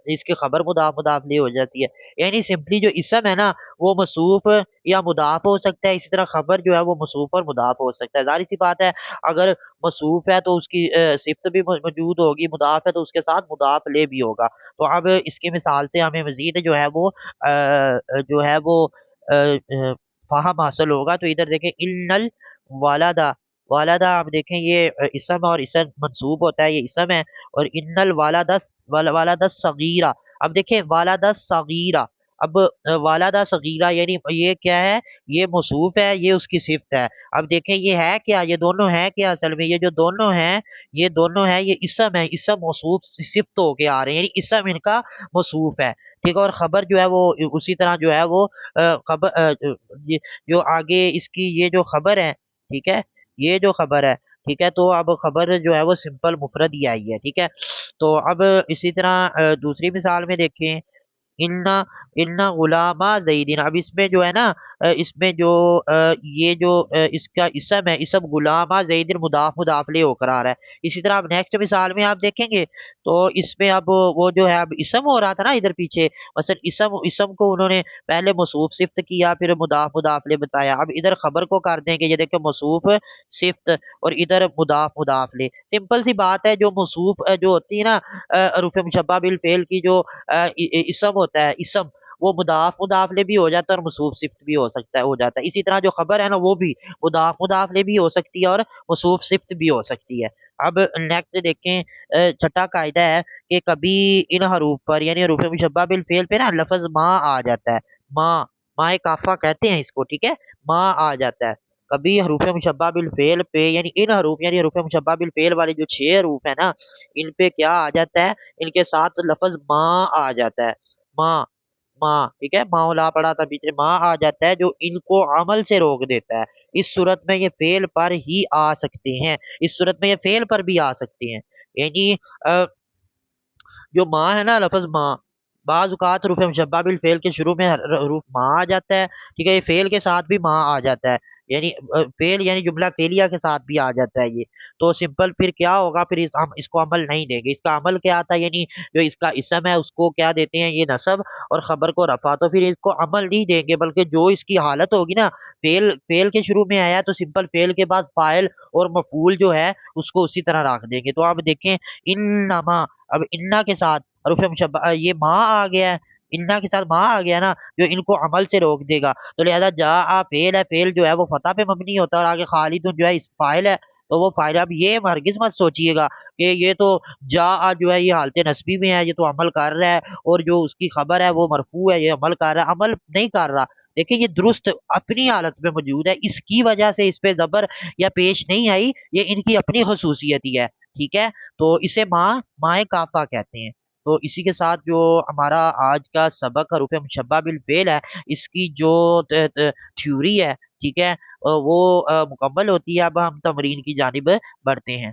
اس کے خبر مضاف لے ہو جاتی ہے، یعنی سمپلی جو اسم ہے نا وہ موصوف یا مضاف ہو سکتا ہے، اسی طرح خبر جو ہے وہ موصوف اور مضاف ہو سکتا ہے، ظاہر سی بات ہے اگر موصوف ہے تو اس کی صفت بھی موجود ہوگی، مضاف ہے تو اس کے ساتھ مضاف لے بھی ہوگا، تو اب اس کی مثال سے ہمیں مزید جو ہے وہ فہم حاصل ہوگا، تو ادھر دیکھیں ان الوالدہ، والدہ آپ دیکھیں یہ اسم اور اسم منصوب ہوتا ہے، یہ اسم ہے، اور ان الوالدہ والدہ صغیرہ، اب دیکھیں والدہ صغیرہ، اب والدہ صغیرہ یعنی یہ کیا ہے، یہ موصوف ہے، یہ اس کی صفت ہے، اب دیکھیں یہ ہے کیا، یہ دونوں ہے کیا، اصل میں یہ جو دونوں ہیں یہ دونوں ہیں یہ اسم ہے، اسم موصوف صفت ہو کے آ رہے ہیں، یعنی اسم ان کا موصوف ہے، ٹھیک ہے، اور خبر جو ہے وہ اسی طرح جو ہے وہ خبر جو آگے اس کی یہ جو خبر ہے، ٹھیک ہے، یہ جو خبر ہے، ٹھیک ہے، تو اب خبر جو ہے وہ سمپل مفرد ہی آئی ہے، ٹھیک ہے، تو اب اسی طرح دوسری مثال میں دیکھیں، انا انا غلام زیدین، اب اس میں جو ہے نا اس میں جو یہ جو اس کا اسم ہے، اسم غلام زیدین مضاف لے ہو کر آ رہا ہے، اسی طرح اب نیکسٹ مثال میں آپ دیکھیں گے تو اس میں اب وہ جو ہے اب اسم ہو رہا تھا نا ادھر پیچھے، مثلا اسم کو انہوں نے پہلے موصوف صفت کیا پھر مضاف لے بتایا، اب ادھر خبر کو کر دیں گے، یہ دیکھیں موصوف صفت اور ادھر مضاف لے، سمپل سی بات ہے، جو موصوف جو ہوتی ہے نا حروف مشبہ بالفعل کی جو اسم ہوتا ہے، اسم وہ مضاف لے بھی ہو جاتا ہے اور موصوف صفت بھی ہو جاتا ہے، اسی طرح جو خبر ہے نا وہ بھی مضاف لے بھی ہو سکتی ہے اور موصوف صفت بھی ہو سکتی ہے، اب نیکسٹ دیکھیں چھٹا قاعدہ ہے کہ کبھی ان حروف پر یعنی حروف مشبہ بالفعل پہ نا لفظ ماں آ جاتا ہے، ماں کافہ کہتے ہیں اس کو، ٹھیک ہے، ماں آ جاتا ہے، کبھی حروف مشبہ بالفعل پہ یعنی ان حروف یعنی حروف مشبہ بالفعل والے جو 6 حروف ہیں نا، ان پہ کیا آ جاتا ہے، ان کے ساتھ لفظ ماں آ جاتا ہے، ماں، ماں، ٹھیک ہے، مولا پڑا تھا پیچھے، ماں آ جاتا ہے جو ان کو عمل سے روک دیتا ہے۔ اس صورت میں یہ فعل پر ہی آ سکتے ہیں، اس صورت میں یہ فعل پر بھی آ سکتے ہیں، یعنی جو ماں ہے نا، لفظ ماں، بعض اوقات حروف مشبہ بالفعل کے شروع میں حروف ماں آ جاتا ہے، ٹھیک ہے، یہ فعل کے ساتھ بھی ماں آ جاتا ہے، یعنی فعل یعنی جملہ فعلیہ کے ساتھ بھی آ جاتا ہے یہ، تو سمپل پھر کیا ہوگا، پھر ہم اس کو عمل نہیں دیں گے، اس کا عمل کیا آتا ہے، یعنی جو اس کا اسم ہے اس کو کیا دیتے ہیں، یہ نصب، اور خبر کو رفع، تو پھر اس کو عمل نہیں دیں گے، بلکہ جو اس کی حالت ہوگی نا، فعل کے شروع میں آیا تو سمپل فعل کے بعد فاعل اور مفعول جو ہے اس کو اسی طرح رکھ دیں گے۔ تو آپ دیکھیں انما، اب انا کے ساتھ حروف مشبہ یہ ماں آ گیا ہے، انا کے ساتھ ماں آ گیا نا، جو ان کو عمل سے روک دے گا، تو لہذا جا فعل ہے، فعل جو ہے وہ فتح پہ مبنی ہوتا ہے، اور آگے خالدن جو ہے اس فاعل ہے، تو وہ فاعل، اب یہ ہرگز مت سوچئے گا کہ یہ تو جا جو ہے یہ حالت نسبی میں ہے، یہ تو عمل کر رہا ہے، اور جو اس کی خبر ہے وہ مرفوع ہے، یہ عمل کر رہا ہے، عمل نہیں کر رہا۔ دیکھیں یہ درست اپنی حالت میں موجود ہے، اس کی وجہ سے اس پہ زبر یا پیش نہیں آئی، یہ ان کی اپنی خصوصیت ہی ہے، ٹھیک ہے، تو اسے ماں، مائے کافہ کہتے ہیں۔ تو اسی کے ساتھ جو ہمارا آج کا سبق حروف مشبہ بالفعل ہے، اس کی جو تھیوری ہے، ٹھیک ہے، وہ مکمل ہوتی ہے۔ اب ہم تمرین کی جانب بڑھتے ہیں۔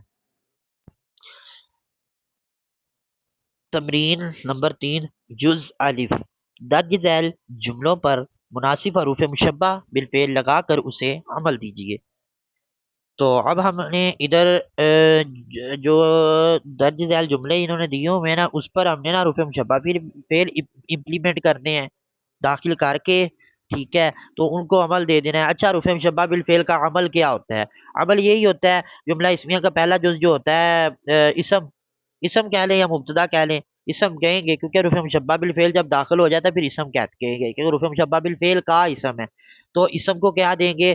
تمرین نمبر 3، جز الف، درج ذیل جملوں پر مناسب حروف مشبہ بالفعل لگا کر اسے عمل دیجیے۔ تو اب ہم نے ادھر جو درج ذیل جملے انہوں نے دیے ہوئے ہیں نا، اس پر ہم نے نا حروف مشبہ پھر فعل امپلیمنٹ کرنے ہیں، داخل کر کے، ٹھیک ہے، تو ان کو عمل دے دینا ہے۔ اچھا، حروف مشبہ بالفعل کا عمل کیا ہوتا ہے؟ عمل یہی ہوتا ہے، جملہ اسمیہ کا پہلا جز جو ہوتا ہے اسم، اسم کہہ لیں یا مبتدا کہہ لیں، اسم کہیں گے، کیونکہ حروف مشبہ بالفعل جب داخل ہو جاتا ہے پھر اسم کہیں گے، کیونکہ حروف مشبہ بالفعل کا اسم ہے، تو اسم کو کیا دیں گے،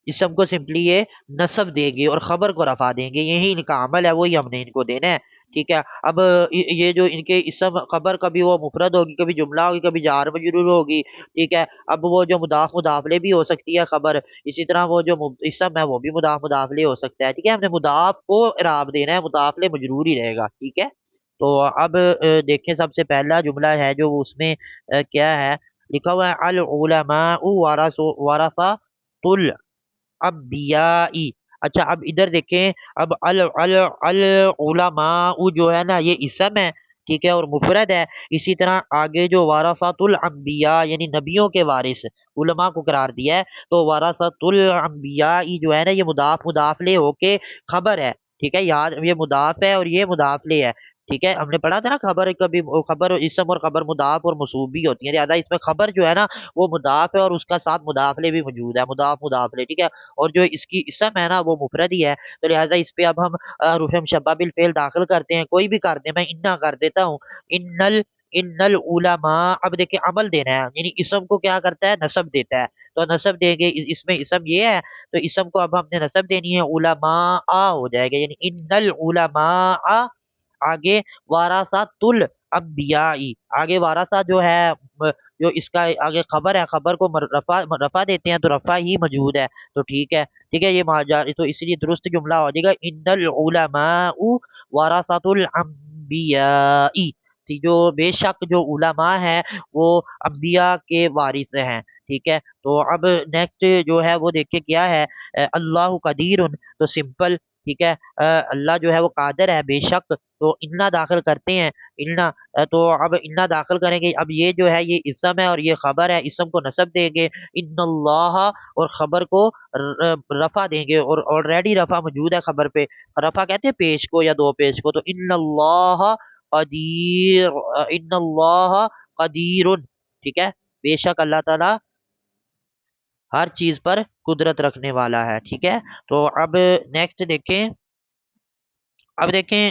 اسم کو سمپلی یہ نصب دیں گے اور خبر کو رفع دیں گے، یہی ان کا عمل ہے، وہی ہم نے ان کو دینا ہے، ٹھیک ہے۔ اب یہ جو ان کے اسم خبر کبھی وہ مفرد ہوگی، کبھی جملہ ہوگی، کبھی جار مجرور ہوگی، ٹھیک ہے۔ اب وہ جو مضاف مضافلے بھی ہو سکتی ہے خبر، اسی طرح وہ جو اسم ہے وہ بھی مضاف مضافلے ہو سکتا ہے، ٹھیک ہے، ہم نے مضاف کو اعراب دینا ہے، مضافلے مجرور ہی رہے گا، ٹھیک ہے۔ تو اب دیکھیں سب سے پہلا جملہ ہے جو اس میں کیا ہے لکھا ہوا ہے، العلماء ورثۃ الانبیاء۔ اچھا اب ادھر دیکھیں، اب العلماء جو ہے نا یہ اسم ہے، ٹھیک ہے، اور مفرد ہے، اسی طرح آگے جو ورثۃ الانبیاء یعنی نبیوں کے وارث علماء کو قرار دیا ہے، تو ورثۃ الانبیاء جو ہے نا یہ مضاف مضافلے ہو کے خبر ہے، ٹھیک ہے، یاد یہ مضاف ہے اور یہ مضافلے ہے، ٹھیک ہے، ہم نے پڑھا تھا نا خبر کبھی، خبر اسم اور خبر مضاف اور منصوب بھی ہوتی ہیں، لہٰذا اس میں خبر جو ہے نا وہ مضاف ہے اور اس کا ساتھ مضافلے بھی موجود ہے، مضاف مضافلے، ٹھیک ہے، اور جو اس کی اسم ہے نا وہ مفرد ہی ہے، تو لہٰذا اس پہ اب ہم حروف مشبہ بالفعل داخل کرتے ہیں، کوئی بھی کر دیں، میں انا کر دیتا ہوں، ان العلماء، اب دیکھیں عمل دینا ہے، یعنی اسم کو کیا کرتا ہے، نصب دیتا ہے، تو نصب دیں گے، اس میں اسم یہ ہے تو اسم کو اب ہم نے نصب دینی ہے، علماء ہو جائے گا، یعنی ان العلماء، آگے وارثات الانبیاء، آگے وارثہ جو ہے جو اس کا آگے خبر ہے، خبر کو رفع دیتے ہیں تو رفع ہی موجود ہے، تو ٹھیک ہے، ٹھیک ہے، یہ تو اس لیے درست جملہ ہو جائے گا، ان العلماء ورثۃ الانبیاء، جو بے شک جو علماء ہے وہ انبیاء کے وارث ہیں، ٹھیک ہے۔ تو اب نیکسٹ جو ہے وہ دیکھیں کیا ہے، اللہ قدیر، تو سمپل، ٹھیک ہے، اللہ جو ہے وہ قادر ہے بے شک، تو انا داخل کرتے ہیں، انا، تو اب انا داخل کریں گے، اب یہ جو ہے یہ اسم ہے اور یہ خبر ہے، اسم کو نصب دیں گے ان اللہ، اور خبر کو رفع دیں گے، اور آلریڈی رفع موجود ہے خبر پہ، رفع کہتے ہیں پیش کو یا دو پیش کو، تو ان اللہ قدیر، ان اللہ قدیر، ٹھیک ہے، بے شک اللہ تعالی ہر چیز پر قدرت رکھنے والا ہے، ٹھیک ہے۔ تو اب نیکسٹ دیکھیں، اب دیکھیں،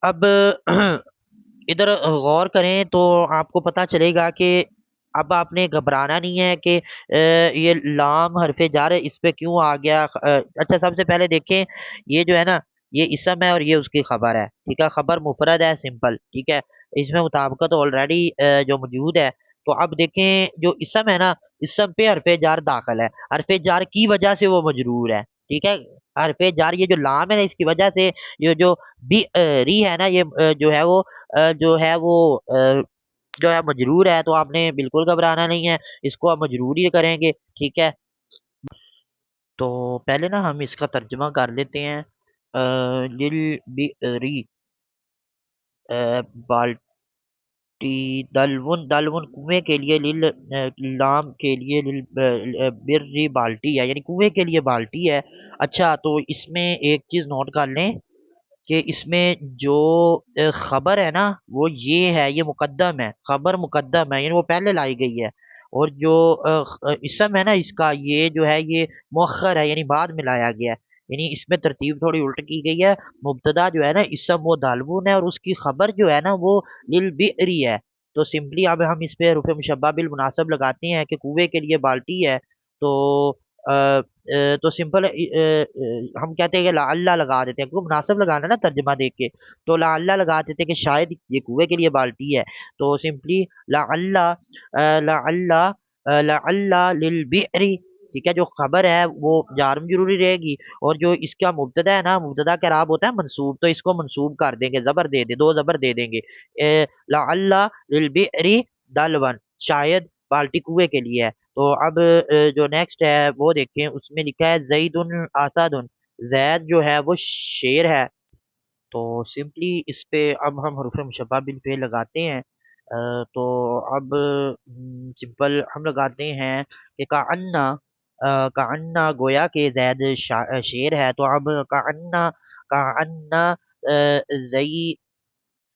اب ادھر غور کریں تو آپ کو پتا چلے گا کہ اب آپ نے گھبرانا نہیں ہے کہ یہ لام حرف جار اس پہ کیوں آ گیا۔ اچھا سب سے پہلے دیکھیں، یہ جو ہے نا یہ اسم ہے اور یہ اس کی خبر ہے، ٹھیک ہے، خبر مفرد ہے، سمپل، ٹھیک ہے، اس میں مطابقت آلریڈی جو موجود ہے، تو اب دیکھیں جو اسم ہے نا اسم پہ حرف جار داخل ہے، حرف جار کی وجہ سے وہ مجرور ہے، ٹھیک ہے، حرف جار یہ جو لام ہے نا اس کی وجہ سے یہ جو بھی ری ہے نا یہ جو ہے وہ جو ہے وہ جو ہے مجرور ہے، تو آپ نے بالکل گھبرانا نہیں ہے، اس کو آپ مجرور ہی کریں گے، ٹھیک ہے۔ تو پہلے نا ہم اس کا ترجمہ کر لیتے ہیں، لل بئری، بالٹی، دلون، دلون کنویں کے لیے، لل لام کے لیے، لل بری بالٹی ہے، یعنی کنویں کے لیے بالٹی ہے۔ اچھا تو اس میں ایک چیز نوٹ کر لیں کہ اس میں جو خبر ہے نا وہ یہ ہے، یہ مقدم ہے، خبر مقدم ہے، یعنی وہ پہلے لائی گئی ہے، اور جو اسم ہے نا اس کا یہ جو ہے یہ مؤخر ہے، یعنی بعد میں لایا گیا ہے، یعنی اس میں ترتیب تھوڑی الٹ کی گئی ہے۔ مبتدا جو ہے نا اسم وہ دالون ہے، اور اس کی خبر جو ہے نا وہ للبئری ہے۔ تو سمپلی اب ہم اس پہ رفع مشبہ بالمناسب لگاتے ہیں کہ کنویں کے لیے بالٹی ہے، تو تو سمپل ہم کہتے ہیں کہ لعل لگا دیتے ہیں، کیونکہ مناسب لگانا نا ترجمہ دیکھ کے، تو لعل لگا دیتے ہیں کہ شاید یہ کنویں کے لیے بالٹی ہے، تو سمپلی لعل، لعل، لعل للبئر، ٹھیک ہے، جو خبر ہے وہ جار ضروری رہے گی، اور جو اس کا مبتدا ہے نا، مبتدا کا اعراب ہوتا ہے منصوب، تو اس کو منصوب کر دیں گے، زبر دے دیں، دو زبر دے دیں گے، لعل للبئر دلون، شاید بالٹی کنویں کے لیے ہے۔ تو اب جو نیکسٹ ہے وہ دیکھیں، اس میں لکھا ہے زید اسد، زید جو ہے وہ شیر ہے، تو سمپلی اس پہ اب ہم حروف مشبہ بالفعل لگاتے ہیں، تو اب سمپل ہم لگاتے ہیں کہ کعنا، کعنا گویا کہ زید شیر ہے، تو اب کعنا، کعنا زئی،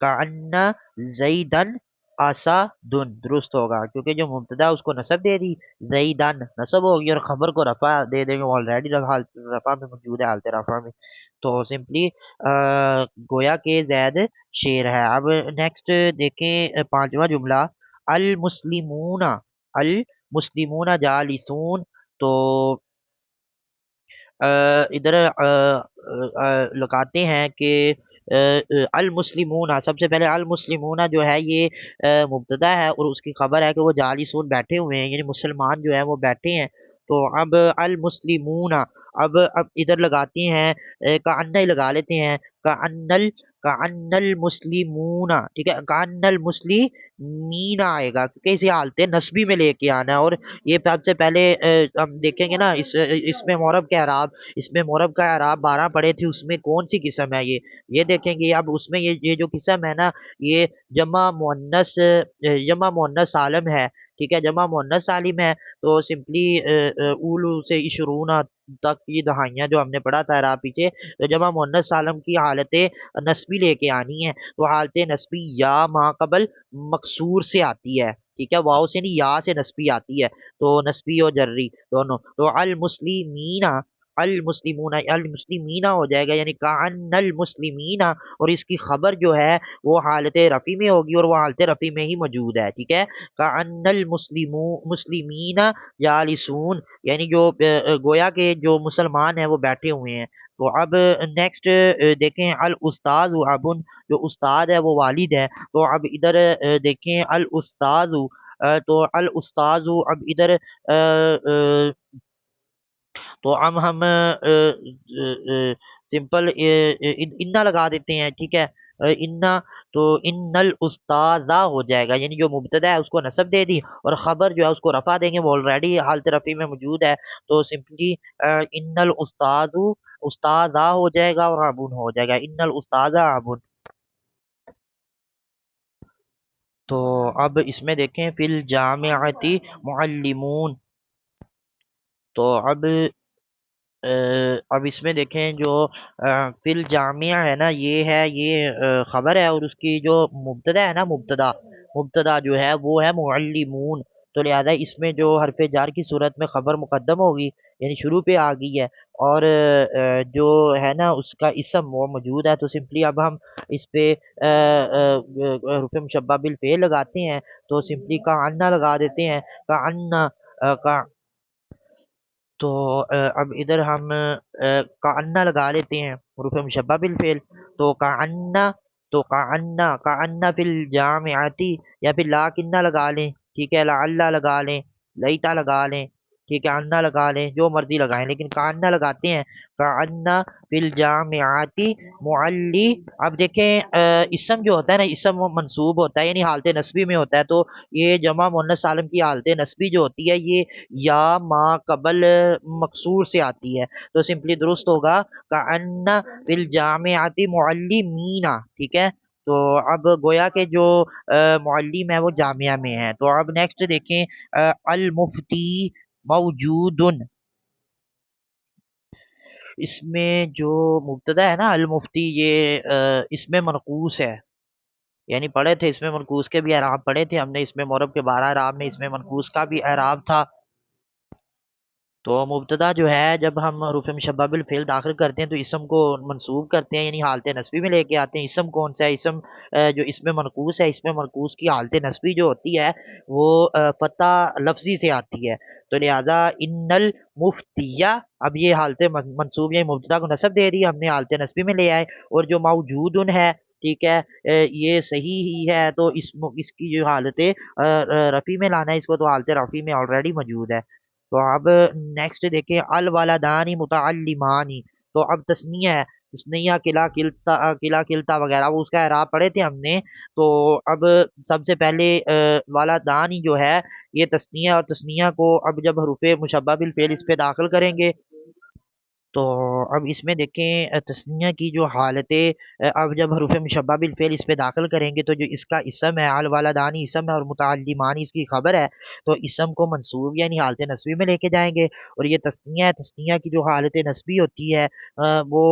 کعنا زیدن اسدن درست ہوگا، کیونکہ جو مبتدا اس کو نصب دے دی، زیدن نصب ہوگی، اور خبر کو رفع دے دیں گے، آلریڈی رفع میں موجود ہے، حالت رفع میں، تو سمپلی گویا کہ زید شیر ہے۔ اب نیکسٹ دیکھیں پانچواں جملہ، المسلمون، المسلمون جالسون، تو ادھر لگاتے ہیں کہ المسلمون، سب سے پہلے المسلمون جو ہے یہ مبتدا ہے، اور اس کی خبر ہے کہ وہ جالسون بیٹھے ہوئے ہیں، یعنی مسلمان جو ہے وہ بیٹھے ہیں، تو اب المسلمون، اب ادھر لگاتے ہیں کأن ہی لگا لیتے ہیں، کأن المسلمون، ٹھیک ہے، کأن المسلمین آئے گا، کیونکہ اسے حالت نسبی میں لے کے آنا ہے، اور یہ سب سے پہلے ہم دیکھیں گے نا اس میں معرب کا اعراب، اس میں معرب کا اعراب 12 پڑے تھے، اس میں کون سی قسم ہے یہ دیکھیں گے، اب اس میں یہ جو قسم ہے نا یہ جمع مؤنث سالم ہے، ٹھیک ہے، جمع مؤنث سالم ہے، تو سمپلی اولو سے عشرون تک یہ دہائیاں جو ہم نے پڑھا تھا اعراب پیچھے، تو جمع مؤنث سالم کی حالت نسبی لے کے آنی ہے، تو حالت نسبی یا ما قبل مکسور سے آتی ہے، ٹھیک ہے، واؤ سے نہیں یا سے نسبی آتی ہے، تو نسبی اور جری دونوں، تو المسلمین، المسلمون، المسلمین ہو جائے گا، یعنی کأن المسلمین، اور اس کی خبر جو ہے وہ حالت رفی میں ہوگی، اور وہ حالت رفی میں ہی موجود ہے، ٹھیک ہے، کأن مسلمین جالسون، یعنی جو گویا کہ جو مسلمان ہیں وہ بیٹھے ہوئے ہیں۔ تو اب نیکسٹ دیکھیں الاستاذ ابن، جو استاد ہے وہ والد ہے، تو اب ادھر دیکھیں الاستاذ، تو الاستاذ اب ادھر تو اب ہم سمپل انا لگا دیتے ہیں، ٹھیک ہے، انا، تو ان الاستاذ ہو جائے گا، یعنی جو مبتدا ہے اس کو نصب دے دی، اور خبر جو ہے اس کو رفع دیں گے، وہ آلریڈی حالت رفع میں موجود ہے، تو سمپلی ان الاستاذ، استاذ ہو جائے گا، اور ابن ہو جائے گا، ان الاستاذ ابن۔ تو اب اس میں دیکھیں فی الجامعۃ معلمون، تو اب اس میں دیکھیں جو فی الجامعہ ہے نا یہ ہے، یہ خبر ہے، اور اس کی جو مبتدا ہے نا، مبتدا جو ہے وہ ہے معلمون، تو لہذا اس میں جو حرف جار کی صورت میں خبر مقدم ہوگی، یعنی شروع پہ آ گئی ہے، اور جو ہے نا اس کا اسم وہ موجود ہے، تو سمپلی اب ہم اس پہ حروف مشبہ بالفعل لگاتے ہیں، تو سمپلی کا انا لگا دیتے ہیں، کا انا، تو اب ادھر ہم کأن لگا لیتے ہیں حروف مشبہ بالفعل، تو کأن، تو کأن فی الجامعۃ، یا پھر لاکنہ لگا لیں، ٹھیک ہے، لعل لگا لیں، لیتا لگا لیں، ٹھیک ہے، انا لگا لیں، جو مرضی لگائیں، لیکن کانا لگاتے ہیں، کانا فی الجامعاتی معلی. اب دیکھیں اسم جو ہوتا ہے نا، اسم وہ منصوب ہوتا ہے، یعنی حالت نسبی میں ہوتا ہے، تو یہ جمع مؤنث سالم کی حالت نسبی جو ہوتی ہے یہ یا ما قبل مقصور سے آتی ہے، تو سمپلی درست ہوگا کانا فی الجامعاتی معلمینا. ٹھیک ہے، تو اب گویا کہ جو معلم ہے وہ جامعہ میں ہے. تو اب نیکسٹ دیکھیں المفتی موجود. اس میں جو مبتدا ہے نا المفتی، یہ اس میں منقوص ہے، یعنی پڑھے تھے اس میں منقوص کے بھی اعراب پڑھے تھے ہم نے، اس میں مورب کے 12 اعراب میں اس میں منقوص کا بھی اعراب تھا. تو مبتدا جو ہے جب ہم حروف مشبہ بالفعل داخل کرتے ہیں تو اسم کو منصوب کرتے ہیں، یعنی حالت نسبی میں لے کے آتے ہیں. اسم کون سا ہے؟ اسم جو اس میں منقوص ہے، اس میں منقوص کی حالت نسبی جو ہوتی ہے وہ فتح لفظی سے آتی ہے. تو لہذا ان المفتیہ، اب یہ حالت منصوب یعنی مبتدا کو نصب دے دی ہم نے، حالت نسبی میں لے آئے. اور جو موجود ہے، ٹھیک ہے، یہ صحیح ہی ہے، تو اس کی جو حالت رفیع میں لانا ہے اس کو، تو حالت رفیع میں آلریڈی موجود ہے. تو اب نیکسٹ دیکھیں الولدانی متعلمانی. تو اب تسنیہ ہے، تسنیہ کلا کلتا وغیرہ، وہ اس کا اعراب پڑھے تھے ہم نے. تو اب سب سے پہلے والدانی جو ہے یہ تسنیہ، اور تسنیہ کو اب جب حروف مشبہ بالفعل اس پہ داخل کریں گے تو اب اس میں دیکھیں تسنیہ کی جو حالتیں اب جب حروف مشبہ بالفعل اس پہ داخل کریں گے تو جو اس کا اسم ہے الوالدانی اسم ہے اور متعلمانی اس کی خبر ہے، تو اسم کو منصوب یعنی حالت نسبی میں لے کے جائیں گے. اور یہ تسنیہ ہے، تسنیہ کی جو حالت نسبی ہوتی ہے وہ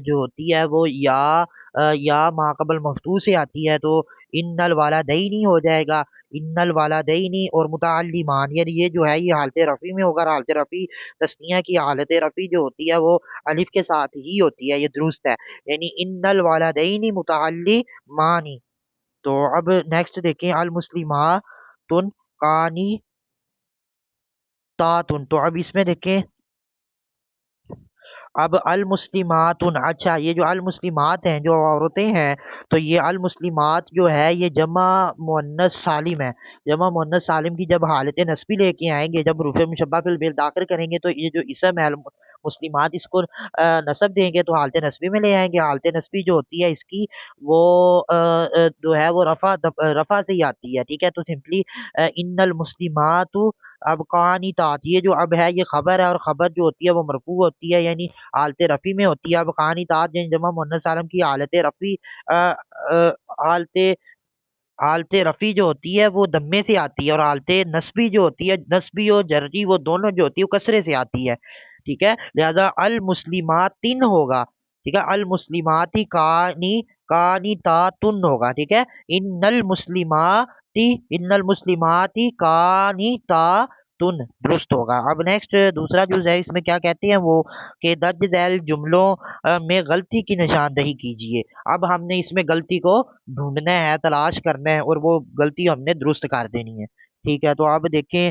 جو ہوتی ہے وہ یا ما قبل مفتوح سے آتی ہے، تو ان الوالدینی ہو جائے گا، ان الوالدینی. اور متعلمان یعنی یہ جو ہے یہ حالت رفیع میں ہوگا. حالت رفیع تسنیہ کی حالت رفیع جو ہوتی ہے وہ الف کے ساتھ ہی ہوتی ہے، یہ درست ہے، یعنی ان الوالدین متعلمانی. تو اب نیکسٹ دیکھیں المسلمات قانی تاتن. تو اب اس میں دیکھیں اب المسلمات، اچھا یہ جو المسلمات ہیں جو عورتیں ہیں، تو یہ المسلمات جو ہے یہ جمع مؤنث سالم ہے. جمع مؤنث سالم کی جب حالت نسبی لے کے آئیں گے، جب روف مشبہ فی الفعل داخل کریں گے تو یہ جو اسم ہے مسلمات اس کو نصب دیں گے تو حالت نسبی میں لے آئیں گے. حالت نسبی جو ہوتی ہے اس کی وہ جو ہے وہ رفع سے ہی آتی ہے. ٹھیک ہے، تو سمپلی ان المسلمات اب قانتات، یہ جو اب ہے یہ خبر ہے، اور خبر جو ہوتی ہے وہ مرفوع ہوتی ہے یعنی حالت رفیع میں ہوتی ہے. اب قانتات یعنی جمع مؤنث سالم کی حالت رفیع حالت رفیع جو ہوتی ہے وہ دمے سے آتی ہے، اور حالت نسبی جو ہوتی ہے نسبی اور جرری وہ دونوں جو ہوتی ہے وہ کسرے سے آتی ہے. ٹھیک ہے، لہذا المسلمات تین ہوگا. ٹھیک ہے، المسلماتی کانی تاتن ہوگا. ٹھیک ہے، ان المسلماتی کانی تاتن درست ہوگا. اب نیکسٹ دوسرا جو ہے اس میں کیا کہتے ہیں وہ کہ درج ذیل جملوں میں غلطی کی نشاندہی کیجیے. اب ہم نے اس میں غلطی کو ڈھونڈنا ہے، تلاش کرنا ہے، اور وہ غلطی ہم نے درست کر دینی ہے. ٹھیک ہے، تو آپ دیکھیں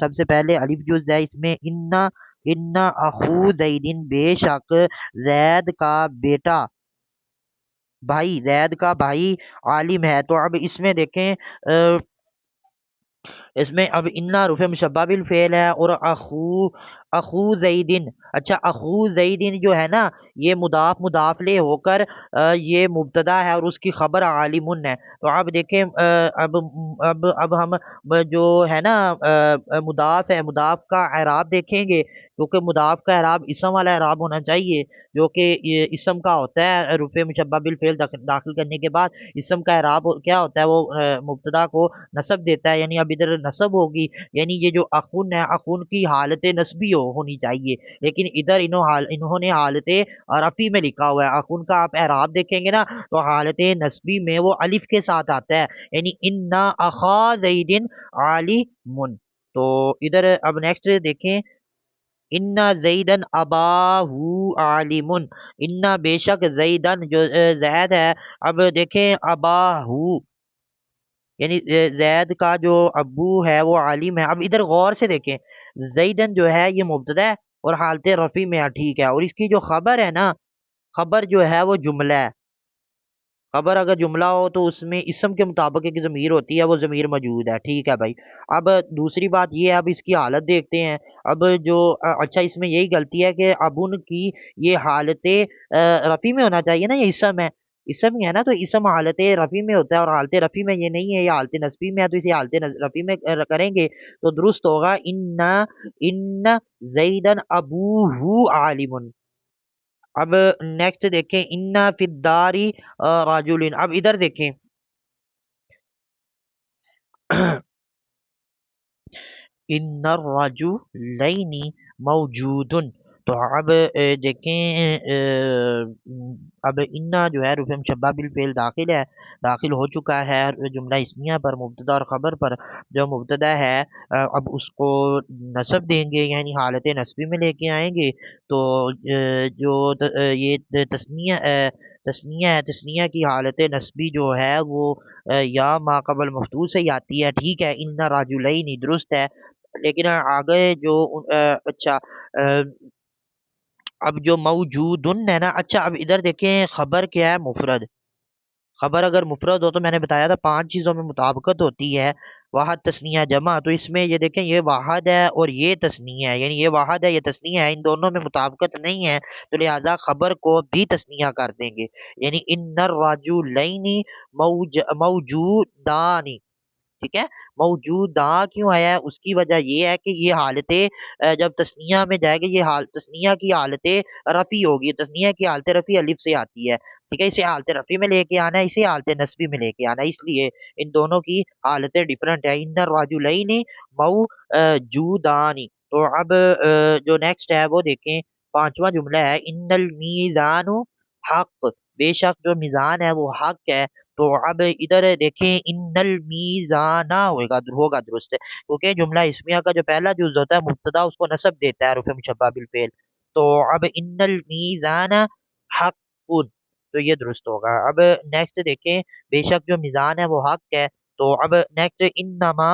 سب سے پہلے الف جو ہے اس میں ان اخو زیدن، بے شک زید کا بیٹا بھائی، زید کا بھائی عالم ہے. تو اب اس میں دیکھیں اس میں اب انا رفع مشبہ بالفعل ہے، اور اخو زیدن. اچھا اخو زیدن جو ہے نا یہ مضاف لے ہو کر یہ مبتدا ہے اور اس کی خبر عالم ہے. تو آپ دیکھیں اب ہم جو ہے نا مضاف ہے، مضاف کا اعراب دیکھیں گے، کیونکہ مضاف کا اعراب اسم والا اعراب ہونا چاہیے جو کہ یہ اسم کا ہوتا ہے. رفع مشبہ بالفعل داخل کرنے کے بعد اسم کا اعراب کیا ہوتا ہے، وہ مبتدا کو نصب دیتا ہے، یعنی اب ادھر نصب ہوگی، یعنی یہ جو اخن ہے اخن کی حالت نسبی ہونی چاہیے، لیکن ادھر انہوں نے حالت رفیع میں لکھا ہوا ہے. اخن کا آپ اعراب دیکھیں گے نا تو حالت نسبی میں وہ الف کے ساتھ آتا ہے، یعنی انا اخا زیدن عالم. تو ادھر اب نیکسٹ دیکھیں ان زیدن اباہو عالم. ان بے شک زیدن جو زید ہے، اب دیکھیں اباہو یعنی زید کا جو ابو ہے وہ عالم ہے. اب ادھر غور سے دیکھیں زیدن جو ہے یہ مبتدا ہے اور حالت رفیع میں ہے. ٹھیک ہے، اور اس کی جو خبر ہے نا، خبر جو ہے وہ جملہ ہے. خبر اگر جملہ ہو تو اس میں اسم کے مطابق ایک ضمیر ہوتی ہے، وہ ضمیر موجود ہے، ٹھیک ہے بھائی۔ اب دوسری بات یہ ہے، اب اس کی حالت دیکھتے ہیں۔ اب جو اچھا اس میں یہی غلطی ہے کہ اب ان کی یہ حالت رفیع میں ہونا چاہیے نا، یہ اسم ہے، اسم ہی ہے نا، تو اسم حالت رفیع میں ہوتا ہے، اور حالت رفیع میں یہ نہیں ہے، یہ حالت نصبی میں ہے، تو اسے حالت رفیع میں کریں گے تو درست ہوگا، ان زیدن ابوہ عالم۔ اب نیکسٹ دیکھیں، انا فی الداری راجلین، اب ادھر دیکھیں ان الرجلین موجود، تو اب دیکھیں اب انا جو ہے رفع مشبہ بالفعل داخل ہے، داخل ہو چکا ہے جملہ اسمیہ پر، مبتدا اور خبر پر۔ جو مبتدا ہے اب اس کو نصب دیں گے، یعنی حالت نصبی میں لے کے آئیں گے، تو جو یہ تسنیہ تسنیہ ہے، تسنیہ کی حالت نصبی جو ہے وہ یا ما قبل مفتوح سے ہی آتی ہے، ٹھیک ہے، ان راجلین درست ہے۔ لیکن آگے جو اچھا اب جو موجود ہے نا، اچھا اب ادھر دیکھیں خبر کیا ہے، مفرد۔ خبر اگر مفرد ہو تو میں نے بتایا تھا 5 چیزوں میں مطابقت ہوتی ہے، واحد تثنیہ جمع، تو اس میں یہ دیکھیں یہ واحد ہے اور یہ تثنیہ ہے، یعنی یہ واحد ہے یہ تثنیہ ہے، ان دونوں میں مطابقت نہیں ہے، تو لہذا خبر کو بھی تثنیہ کر دیں گے، یعنی ان الرجلین موجودان، ٹھیک ہے۔ موجودہ کیوں آیا ہے، اس کی وجہ یہ ہے کہ یہ حالتیں جب تثنیہ میں جائے گی، یہ تثنیہ کی حالت رفیع ہوگی، تثنیہ کی حالت رفیع الف سے آتی ہے، ٹھیک ہے، اسے حالت رفیع میں لے کے آنا ہے، اسے حالت نصبی میں لے کے آنا ہے، اس لیے ان دونوں کی حالتیں ڈفرنٹ ہے، ان الرجلین موجودان۔ تو اب جو نیکسٹ ہے وہ دیکھیں، 5واں جملہ ہے، ان المیزان حق، بے شک جو میزان ہے وہ حق ہے، تو اب ادھر دیکھیں ان المیزانہ ہوگا درست ہے، کیونکہ جملہ اسمیہ کا جو پہلا جز ہوتا ہے مبتدا اس کو نصب دیتا ہے رفع مشبہ بالفعل، تو اب ان المیزان حق، تو یہ درست ہوگا۔ اب نیکسٹ دیکھیں، بے شک جو میزان ہے وہ حق ہے، تو اب نیکسٹ انما،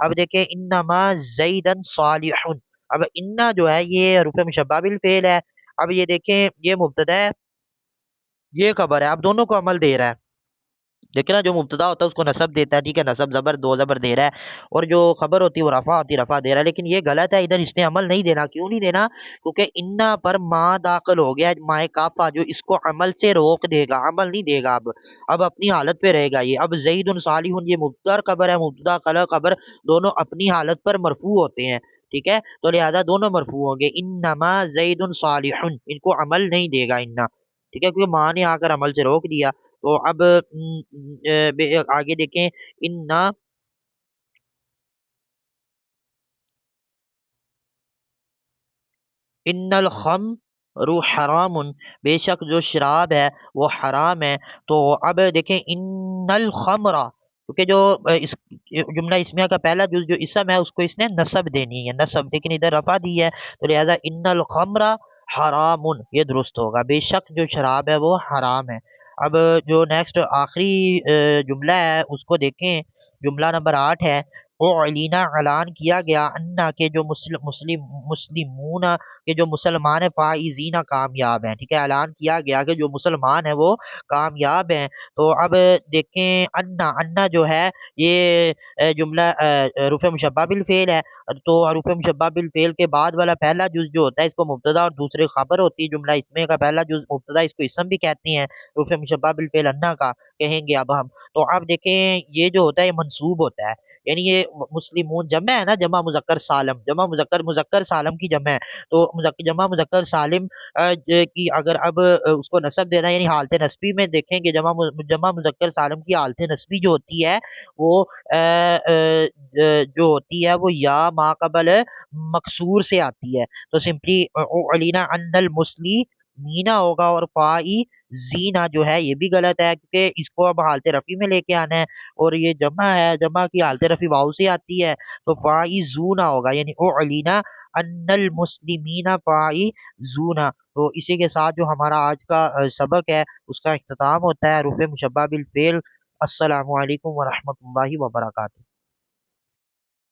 اب دیکھیں انما زیدن صالح، اب انا جو ہے یہ رفع مشبہ بالفعل ہے، اب یہ دیکھیں یہ مبتدا ہے یہ خبر ہے، اب دونوں کو عمل دے رہا ہے، لیکن نا جو مبتدا ہوتا ہے اس کو نصب دیتا ہے، ٹھیک ہے، نصب زبر دو زبر دے رہا ہے، اور جو خبر ہوتی ہے وہ رفع ہوتی ہے، رفع دے رہا ہے، لیکن یہ غلط ہے، ادھر اس نے عمل نہیں دینا، کیوں نہیں دینا، کیونکہ انا پر ما داخل ہو گیا، مائے کافا جو اس کو عمل سے روک دے گا، عمل نہیں دے گا، اب اپنی حالت پہ رہے گا یہ، اب زید صالح یہ مبتدا خبر ہے، مبتدا خبر دونوں اپنی حالت پر مرفوع ہوتے ہیں، ٹھیک ہے، تو لہذا دونوں مرفوع ہوں گے، انما زید صالح، ان کو عمل نہیں دے گا انا، ٹھیک ہے، کیونکہ ماں نے آ کر عمل سے روک دیا، تو اب آگے دیکھیں، ان الخمر حرام، بے شک جو شراب ہے وہ حرام ہے، تو اب دیکھیں ان الخمر، کیونکہ جو اس جملہ اسمیہ کا پہلا جز جو اسم ہے اس کو اس نے نصب دینی ہے، نصب، لیکن ادھر رفع دی ہے، تو لہذا ان الخمر حرام، یہ درست ہوگا، بے شک جو شراب ہے وہ حرام ہے۔ اب جو نیکسٹ آخری جملہ ہے اس کو دیکھیں، جملہ نمبر 8 ہے، اعلین، اعلان کیا گیا، انا کے جو مسلمون، کہ جو مسلمان فائزین کامیاب ہیں، ٹھیک ہے، اعلان کیا گیا کہ جو مسلمان ہیں وہ کامیاب ہیں، تو اب دیکھیں انا، انا جو ہے یہ جملہ رفع مشبہ بالفعل ہے، تو رفع مشبہ بالفعل کے بعد والا پہلا جز جو ہوتا ہے اس کو مبتدا اور دوسرے خبر ہوتی ہے، جملہ اسمے کا پہلا جز مبتدا، اس کو اسم بھی کہتے ہیں، رفع مشبہ بالفعل انا کا کہیں گے اب ہم، تو اب دیکھیں یہ جو ہوتا ہے یہ منصوب ہوتا ہے، یعنی یہ مسلمون جمع ہے نا، جمع مذکر سالم، جمع مذکر سالم کی جمع ہے، تو جمع مذکر سالم کی اگر اب اس کو نصب دینا، یعنی حالت نصبی میں دیکھیں گے، جمع مذکر سالم کی حالت نصبی جو ہوتی ہے وہ جو ہوتی ہے وہ یا ما قبل مکسور سے آتی ہے، تو سمپلی علینا ان المسلی مینا ہوگا، اور فائی زینا جو ہے یہ بھی غلط ہے، کیونکہ اس کو اب حالت رفیع میں لے کے آنا ہے، اور یہ جمع ہے، جمع کی حالت رفیع واؤ سے آتی ہے، تو فائی زونا ہوگا، یعنی اعلینا ان المسلمین فائزون، تو اسی کے ساتھ جو ہمارا آج کا سبق ہے اس کا اختتام ہوتا ہے، رفع مشبہ بالفعل۔ السلام علیکم ورحمۃ اللہ وبرکاتہ۔